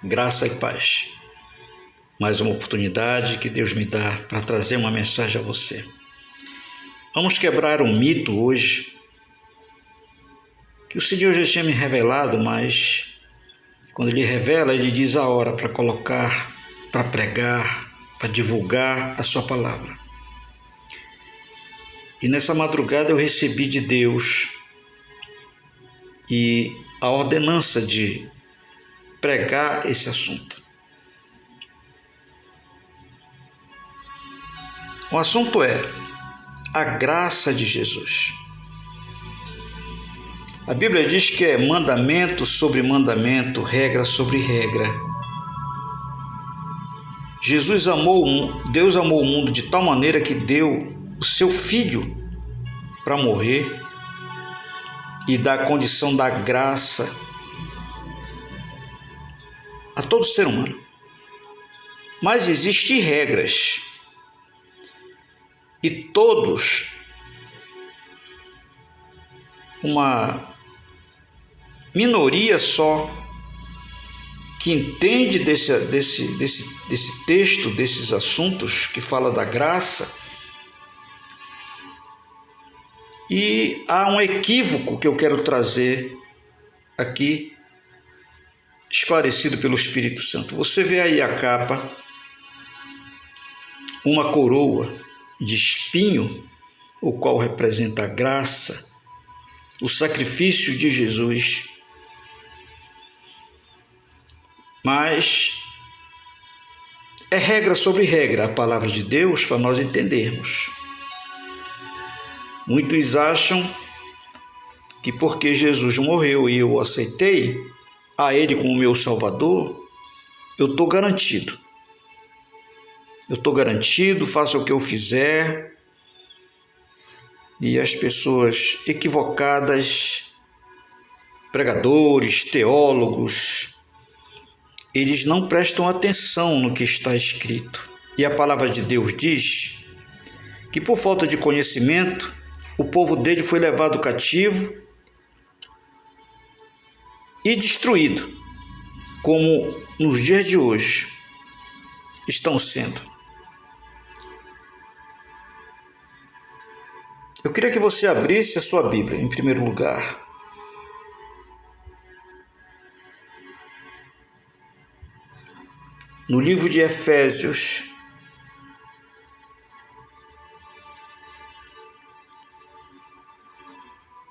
Graça e paz. Mais uma oportunidade que Deus me dá para trazer uma mensagem a você. Vamos quebrar um mito hoje que o Senhor já tinha me revelado, mas quando Ele revela, Ele diz a hora para colocar, para pregar, para divulgar a sua palavra. E nessa madrugada eu recebi de Deus e a ordenança de pregar esse assunto. O assunto é a graça de Jesus. A Bíblia diz que é mandamento sobre mandamento, regra sobre regra. Deus amou o mundo de tal maneira que deu o seu Filho para morrer e dar a condição da graça a todo ser humano. Mas existem regras e todos, uma minoria só que entende desse texto, desses assuntos que fala da graça. E há um equívoco que eu quero trazer aqui, esclarecido pelo Espírito Santo. Você vê aí a capa, uma coroa de espinho, o qual representa a graça, o sacrifício de Jesus. Mas é regra sobre regra a palavra de Deus para nós entendermos. Muitos acham que porque Jesus morreu e eu o aceitei a Ele como meu Salvador, eu estou garantido. Faça o que eu fizer. E as pessoas equivocadas, pregadores, teólogos, eles não prestam atenção no que está escrito. E a palavra de Deus diz que por falta de conhecimento, o povo dele foi levado cativo e destruído, como nos dias de hoje estão sendo. Eu queria que você abrisse a sua Bíblia, em primeiro lugar. No livro de Efésios,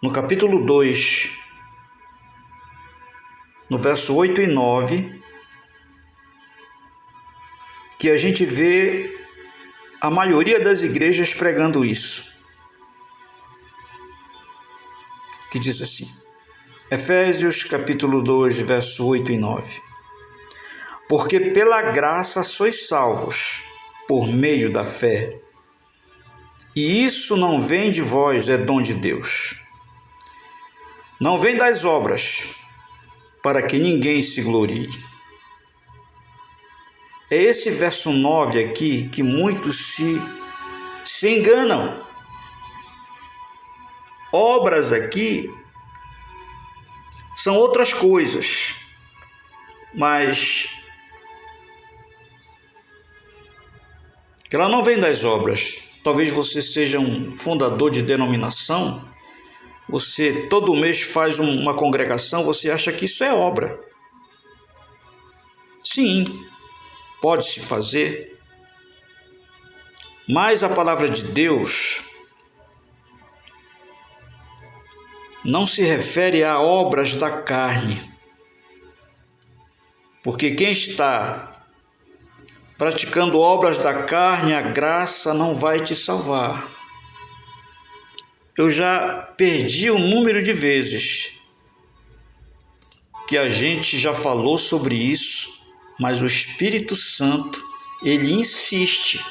no capítulo 2, no verso 8 e 9, que a gente vê a maioria das igrejas pregando isso. Que diz assim, Efésios capítulo 2, verso 8 e 9. Porque pela graça sois salvos, por meio da fé. E isso não vem de vós, é dom de Deus. Não vem das obras, para que ninguém se glorie. É esse verso 9 aqui que muitos se enganam. Obras aqui são outras coisas, mas ela não vem das obras. Talvez você seja um fundador de denominação, você todo mês faz uma congregação, você acha que isso é obra. Sim, pode-se fazer, mas a palavra de Deus não se refere a obras da carne, porque quem está praticando obras da carne, a graça não vai te salvar. Eu já perdi o número de vezes que a gente já falou sobre isso, mas o Espírito Santo, ele insiste,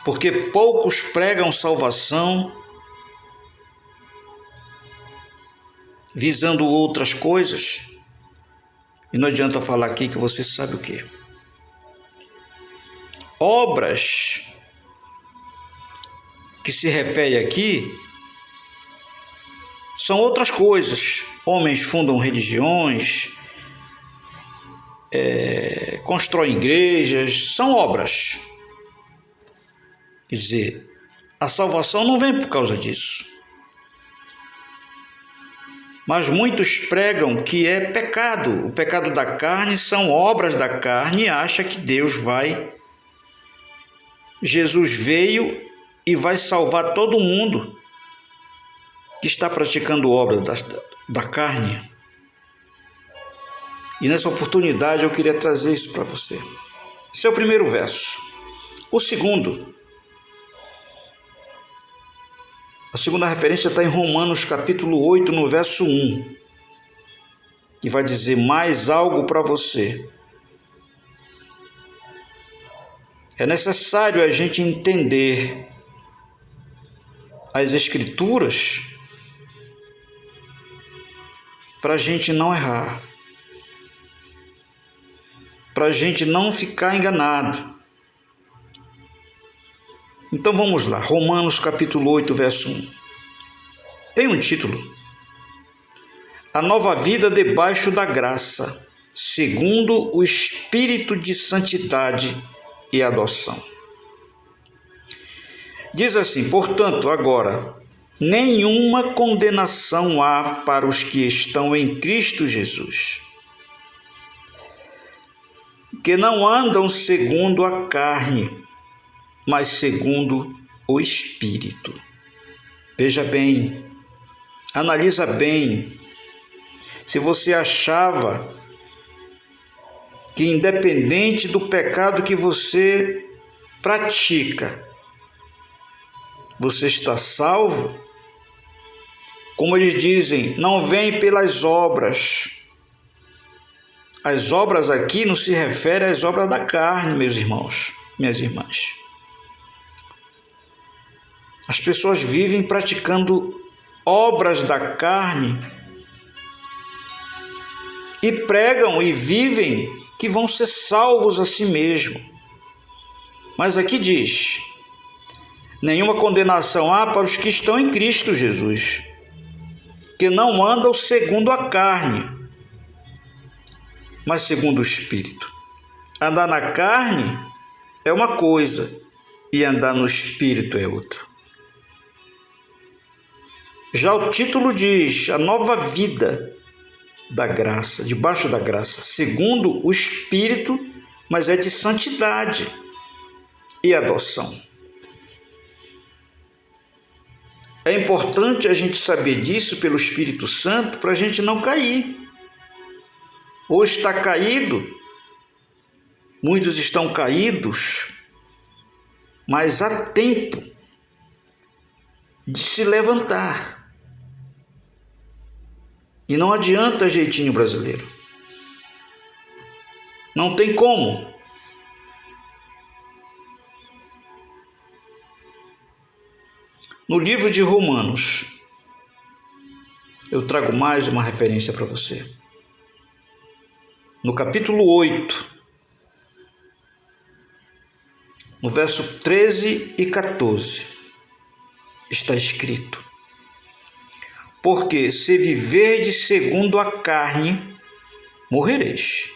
porque poucos pregam salvação visando outras coisas, e não adianta falar aqui que você sabe o que. Obras que se refere aqui são outras coisas. Homens fundam religiões, constroem igrejas, são obras. Quer dizer, a salvação não vem por causa disso. Mas muitos pregam que é pecado. O pecado da carne são obras da carne e acha que Jesus veio e vai salvar todo mundo que está praticando obras da carne. E nessa oportunidade eu queria trazer isso para você. Esse é o primeiro verso. O segundo, a segunda referência está em Romanos capítulo 8, no verso 1, que vai dizer mais algo para você. É necessário a gente entender as Escrituras para a gente não errar, para a gente não ficar enganado. Então vamos lá, Romanos capítulo 8, verso 1. Tem um título: A nova vida debaixo da graça, segundo o Espírito de santidade e adoção. Diz assim: portanto, agora, nenhuma condenação há para os que estão em Cristo Jesus, que não andam segundo a carne, mas segundo o Espírito. Veja bem, analisa bem. Se você achava que independente do pecado que você pratica, você está salvo, como eles dizem, não vem pelas obras. As obras aqui não se referem às obras da carne, meus irmãos, minhas irmãs. As pessoas vivem praticando obras da carne e pregam e vivem que vão ser salvos a si mesmo. Mas aqui diz: nenhuma condenação há para os que estão em Cristo Jesus, que não andam segundo a carne, mas segundo o Espírito. Andar na carne é uma coisa e andar no Espírito é outra. Já o título diz: a nova vida da graça, debaixo da graça, segundo o Espírito, mas é de santidade e adoção. É importante a gente saber disso pelo Espírito Santo para a gente não cair. Hoje está caído, muitos estão caídos, mas há tempo de se levantar. E não adianta jeitinho brasileiro. Não tem como. No livro de Romanos, eu trago mais uma referência para você. No capítulo 8, no verso 13 e 14, está escrito: porque se viverdes segundo a carne, morrereis.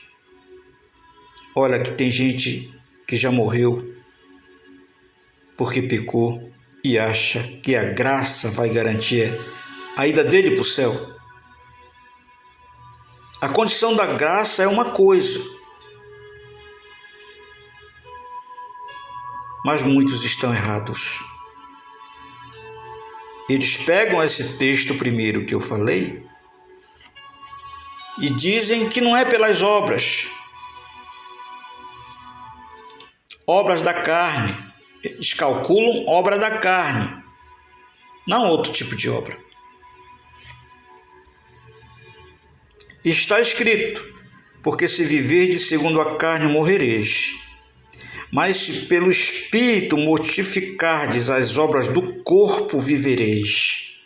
Olha que tem gente que já morreu porque pecou e acha que a graça vai garantir a ida dele para o céu. A condição da graça é uma coisa, mas muitos estão errados. Eles pegam esse texto primeiro que eu falei e dizem que não é pelas obras da carne. Eles calculam obra da carne, não outro tipo de obra. Está escrito: porque se viverdes segundo a carne, morrereis. Mas se pelo Espírito mortificardes as obras do corpo, vivereis.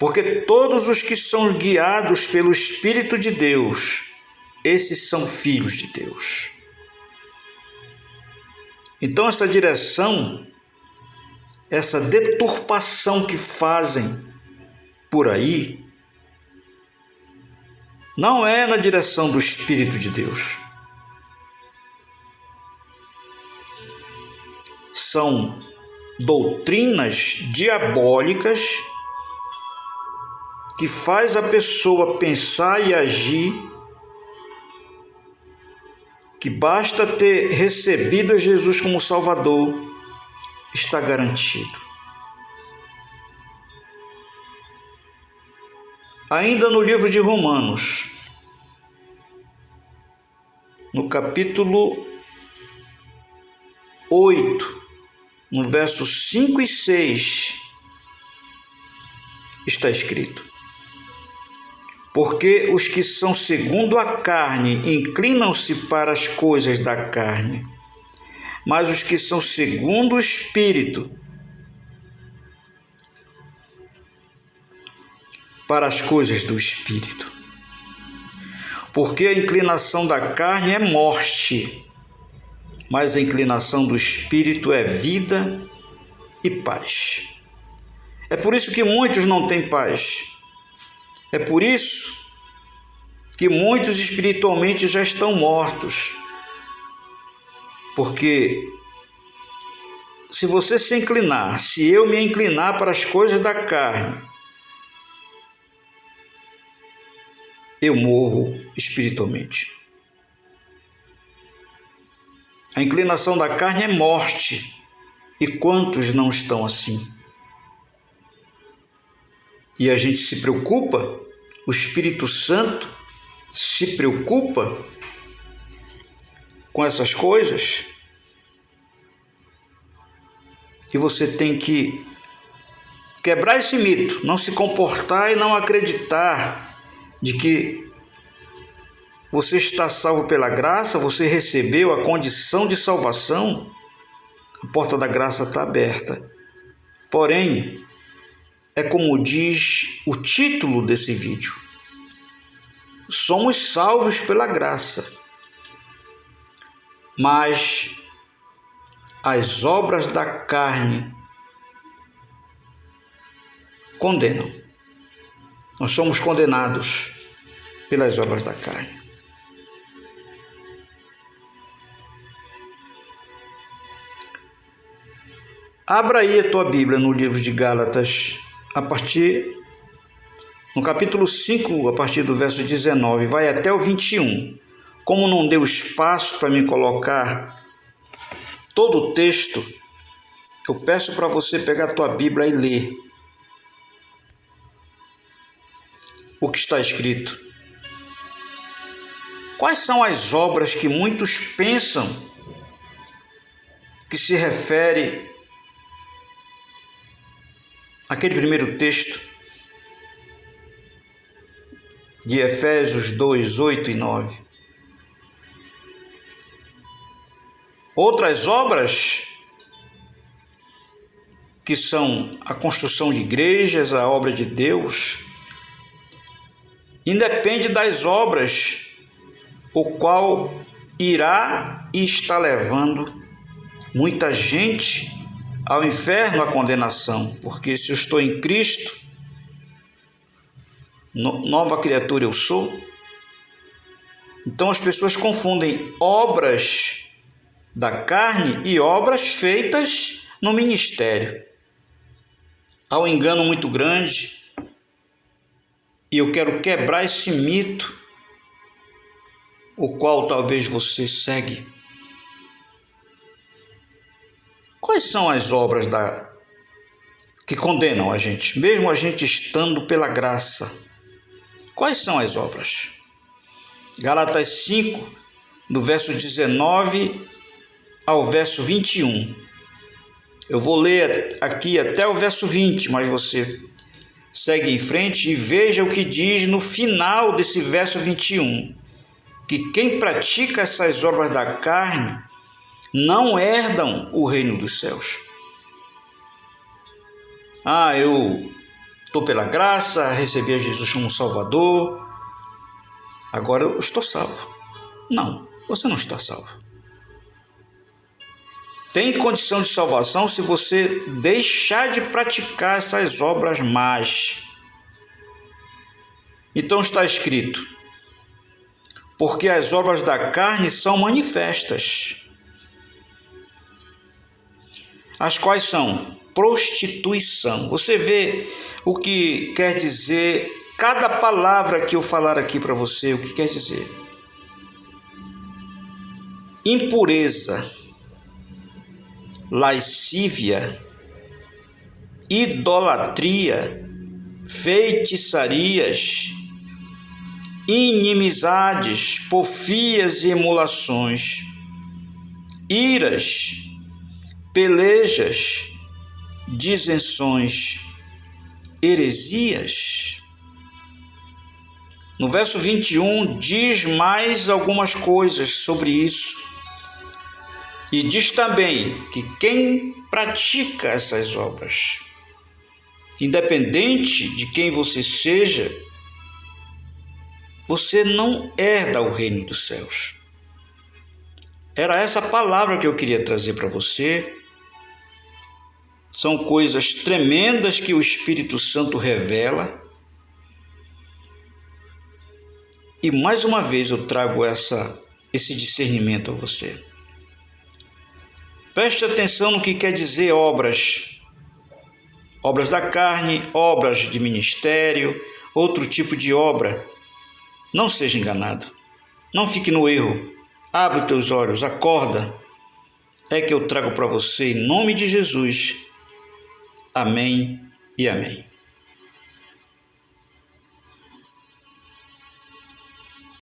Porque todos os que são guiados pelo Espírito de Deus, esses são filhos de Deus. Então essa direção, essa deturpação que fazem por aí, não é na direção do Espírito de Deus. São doutrinas diabólicas que faz a pessoa pensar e agir que basta ter recebido a Jesus como Salvador, está garantido. Ainda no livro de Romanos, no capítulo 8, no versos 5 e 6, está escrito: porque os que são segundo a carne inclinam-se para as coisas da carne, mas os que são segundo o Espírito, para as coisas do Espírito. Porque a inclinação da carne é morte, mas a inclinação do Espírito é vida e paz. É por isso que muitos não têm paz. É por isso que muitos espiritualmente já estão mortos. Porque se você se inclinar, se eu me inclinar para as coisas da carne, eu morro espiritualmente. A inclinação da carne é morte. E quantos não estão assim? E a gente se preocupa, o Espírito Santo se preocupa com essas coisas. E você tem que quebrar esse mito, não se comportar e não acreditar de que você está salvo pela graça, você recebeu a condição de salvação, a porta da graça está aberta. Porém, é como diz o título desse vídeo: somos salvos pela graça, mas as obras da carne condenam. Nós somos condenados pelas obras da carne. Abra aí a tua Bíblia no livro de Gálatas, no capítulo 5, a partir do verso 19, vai até o 21. Como não deu espaço para me colocar todo o texto, eu peço para você pegar a tua Bíblia e ler o que está escrito. Quais são as obras que muitos pensam que se refere àquele primeiro texto de Efésios 2, 8 e 9? Outras obras que são a construção de igrejas, a obra de Deus, independe das obras, o qual irá e está levando muita gente ao inferno, à condenação. Porque se eu estou em Cristo, nova criatura eu sou. Então as pessoas confundem obras da carne e obras feitas no ministério. Há um engano muito grande. E eu quero quebrar esse mito, o qual talvez você segue. Quais são as obras que condenam a gente, mesmo a gente estando pela graça? Quais são as obras? Gálatas 5, do verso 19 ao verso 21. Eu vou ler aqui até o verso 20, mas você segue em frente e veja o que diz no final desse verso 21, que quem pratica essas obras da carne não herdam o reino dos céus. Eu estou pela graça, recebi a Jesus como Salvador, agora eu estou salvo. Não, você não está salvo. Tem condição de salvação se você deixar de praticar essas obras más. Então está escrito: porque as obras da carne são manifestas, as quais são prostituição. Você vê o que quer dizer cada palavra que eu falar aqui para você, o que quer dizer? Impureza, lascívia, idolatria, feitiçarias, inimizades, porfias e emulações, iras, pelejas, disenções, heresias. No verso 21 diz mais algumas coisas sobre isso. E diz também que quem pratica essas obras, independente de quem você seja, você não herda o reino dos céus. Era essa palavra que eu queria trazer para você. São coisas tremendas que o Espírito Santo revela. E mais uma vez eu trago esse discernimento a você. Preste atenção no que quer dizer obras. Obras da carne, obras de ministério, outro tipo de obra. Não seja enganado. Não fique no erro. Abre os teus olhos, acorda. É que eu trago para você em nome de Jesus. Amém e amém.